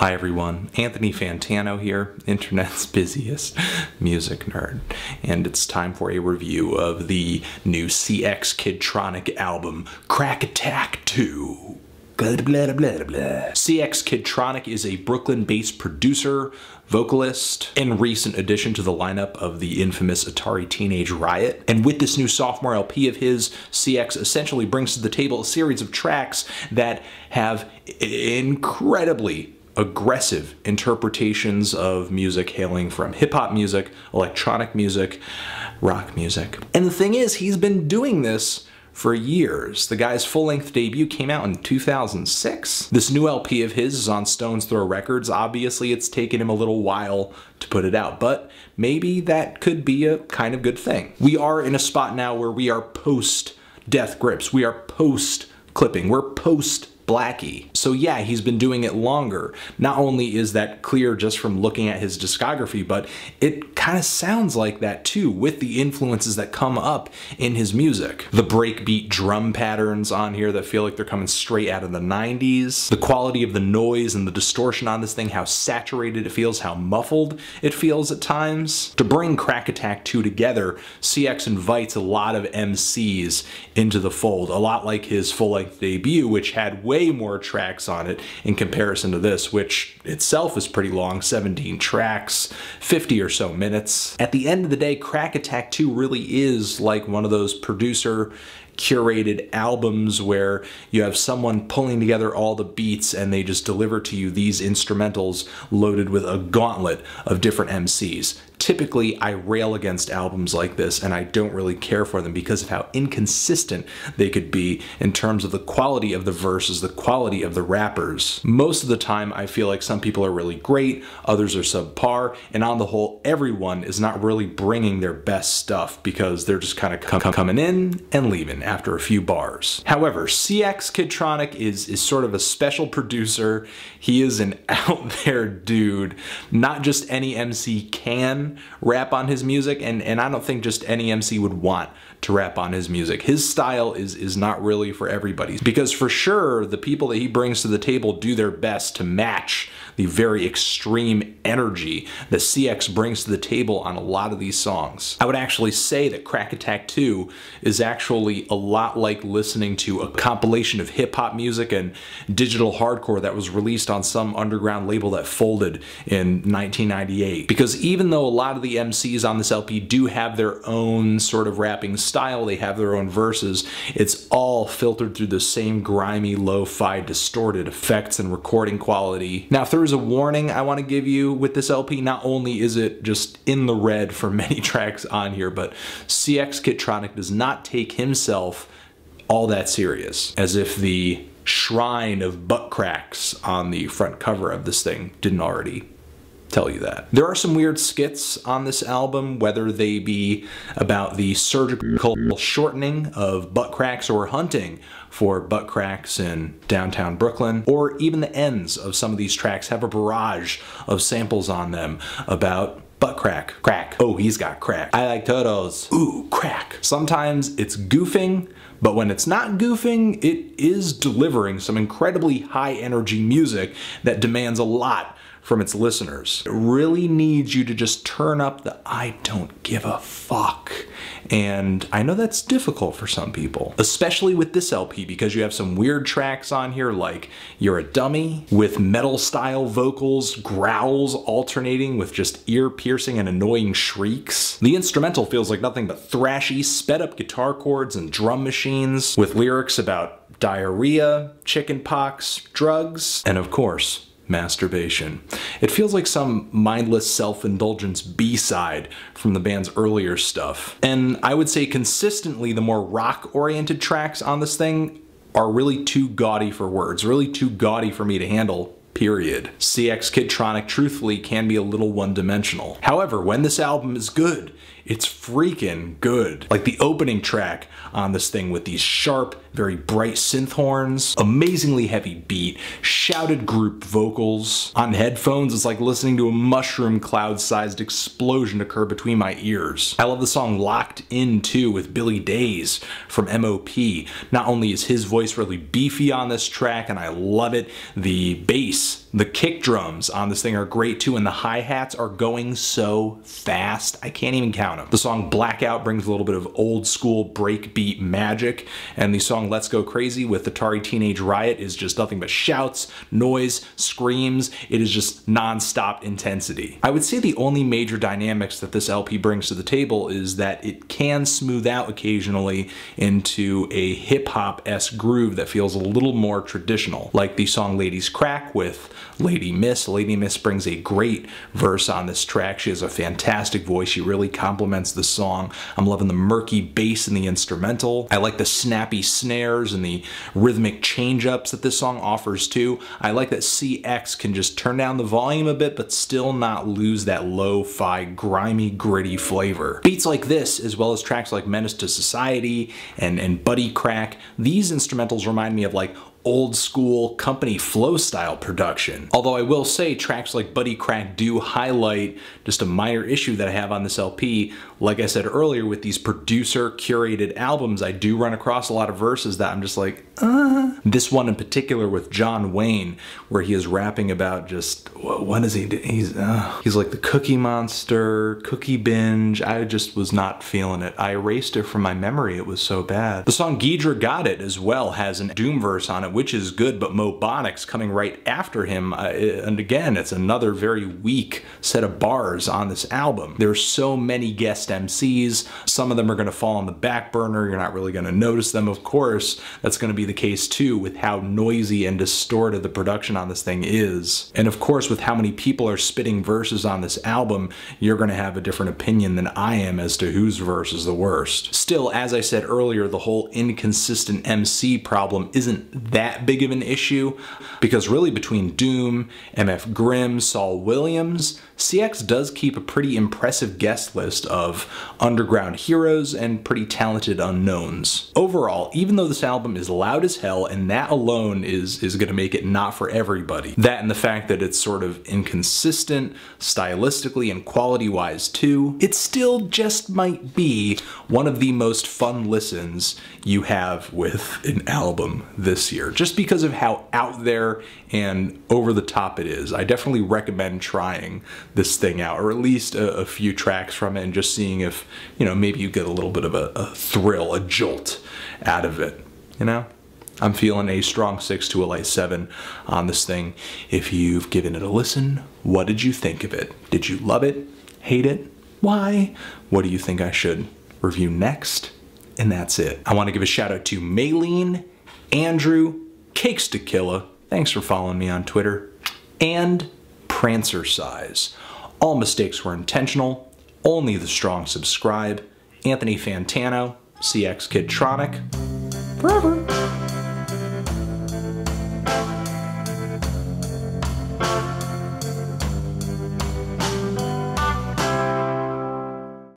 Hi everyone, Anthony Fantano here, internet's busiest music nerd, and it's time for a review of the new CX KiDTRONiK album, Crack Attack 2. Blah, blah, blah, blah. CX KiDTRONiK is a Brooklyn-based producer, vocalist, and recent addition to the lineup of the infamous ATARI Teenage Riot. And with this new sophomore LP of his, CX essentially brings to the table a series of tracks that have incredibly aggressive interpretations of music hailing from hip-hop music, electronic music, rock music. And the thing is, he's been doing this for years. The guy's full-length debut came out in 2006. This new LP of his is on Stone's Throw Records. Obviously, it's taken him a little while to put it out, but maybe that could be a kind of good thing. We are in a spot now where we are post-Death Grips. We are post-clipping. We're post Blackie. So yeah, he's been doing it longer. Not only is that clear just from looking at his discography, but it kind of sounds like that too, with the influences that come up in his music. The breakbeat drum patterns on here that feel like they're coming straight out of the 90s. The quality of the noise and the distortion on this thing, how saturated it feels, how muffled it feels at times. To bring Crack Attack 2 together, CX invites a lot of MCs into the fold, a lot like his full-length debut, which had way more tracks on it in comparison to this, which itself is pretty long, 17 tracks, 50 or so minutes. At the end of the day, Crack Attack 2 really is like one of those producer curated albums where you have someone pulling together all the beats and they just deliver to you these instrumentals loaded with a gauntlet of different MCs. Typically, I rail against albums like this and I don't really care for them because of how inconsistent they could be in terms of the quality of the verses, the quality of the rappers. Most of the time, I feel like some people are really great, others are subpar, and on the whole, everyone is not really bringing their best stuff because they're just kind of coming in and leaving after a few bars. However, CX KiDTRONiK is sort of a special producer. He is an out there dude. Not just any MC can rap on his music, and I don't think just any MC would want to rap on his music. His style is not really for everybody, because for sure the people that he brings to the table do their best to match the very extreme energy that CX brings to the table on a lot of these songs. I would actually say that Crack Attack 2 is actually a lot like listening to a compilation of hip-hop music and digital hardcore that was released on some underground label that folded in 1998. Because even though a lot of the MCs on this LP do have their own sort of rapping style, they have their own verses, it's all filtered through the same grimy, lo-fi, distorted effects and recording quality. Now, if there is a warning I want to give you with this LP, not only is it just in the red for many tracks on here, but CX KiDTRONiK does not take himself all that serious, as if the shrine of butt cracks on the front cover of this thing didn't already tell you that. There are some weird skits on this album, whether they be about the surgical shortening of butt cracks or hunting for butt cracks in downtown Brooklyn, or even the ends of some of these tracks have a barrage of samples on them about butt crack. Crack. Oh, he's got crack. I like turtles. Ooh, crack. Sometimes it's goofing, but when it's not goofing, it is delivering some incredibly high energy music that demands a lot from its listeners. It really needs you to just turn up the I don't give a fuck. And I know that's difficult for some people, especially with this LP, because you have some weird tracks on here like You're a Dummy, with metal style vocals, growls alternating with just ear piercing and annoying shrieks. The instrumental feels like nothing but thrashy, sped up guitar chords and drum machines, with lyrics about diarrhea, chickenpox, drugs, and of course, masturbation. It feels like some mindless self-indulgence B-side from the band's earlier stuff. And I would say consistently the more rock-oriented tracks on this thing are really too gaudy for words, really too gaudy for me to handle, period. CX KiDTRONiK truthfully can be a little one-dimensional. However, when this album is good, it's freaking good. Like the opening track on this thing with these sharp, very bright synth horns, amazingly heavy beat, shouted group vocals. On headphones, it's like listening to a mushroom cloud-sized explosion occur between my ears. I love the song Locked In too, with Billy Days from MOP. Not only is his voice really beefy on this track, and I love it, the bass The kick drums on this thing are great too, and the hi-hats are going so fast, I can't even count them. The song Blackout brings a little bit of old school breakbeat magic, and the song Let's Go Crazy with ATARI Teenage Riot is just nothing but shouts, noise, screams. It is just non-stop intensity. I would say the only major dynamics that this LP brings to the table is that it can smooth out occasionally into a hip-hop-esque groove that feels a little more traditional, like the song Ladies Crack with Lady Miss. Lady Miss brings a great verse on this track. She has a fantastic voice. She really complements the song. I'm loving the murky bass in the instrumental. I like the snappy snares and the rhythmic change-ups that this song offers too. I like that CX can just turn down the volume a bit but still not lose that lo-fi, grimy, gritty flavor. Beats like this, as well as tracks like Menace to Society and Buddy Crack, these instrumentals remind me of like old school company flow style production. Although I will say tracks like Buddy Crack do highlight just a minor issue that I have on this LP. Like I said earlier, with these producer curated albums, I do run across a lot of verses that I'm just like, This one in particular with John Wayne, where he is rapping about just, what is he doing? He's like the Cookie Monster, Cookie Binge. I just was not feeling it. I erased it from my memory. It was so bad. The song Ghidra Got It as well has an Doom verse on it, which is good, but Mobonics coming right after him, and again, it's another very weak set of bars on this album. There's so many guest MCs. Some of them are going to fall on the back burner. You're not really going to notice them, of course. That's going to be the case too with how noisy and distorted the production on this thing is. And of course, with how many people are spitting verses on this album, you're going to have a different opinion than I am as to whose verse is the worst. Still, as I said earlier, the whole inconsistent MC problem isn't that big of an issue, because really between Doom, MF Grimm, Saul Williams, CX does keep a pretty impressive guest list of underground heroes and pretty talented unknowns. Overall, even though this album is loud as hell, and that alone is going to make it not for everybody, that and the fact that it's sort of inconsistent stylistically and quality-wise too, it still just might be one of the most fun listens you have with an album this year, just because of how out there and over the top it is. I definitely recommend trying this thing out, or at least a few tracks from it, and just seeing if, you know, maybe you get a little bit of a thrill, a jolt out of it, you know? I'm feeling a strong 6 to a light 7 on this thing. If you've given it a listen, what did you think of it? Did you love it? Hate it? Why? What do you think I should review next? And that's it. I want to give a shout out to Maylene, Andrew, Cakes to Killa, thanks for following me on Twitter, and Prancer Size. All mistakes were intentional, only the strong subscribe. Anthony Fantano, CX KiDTRONiK, forever.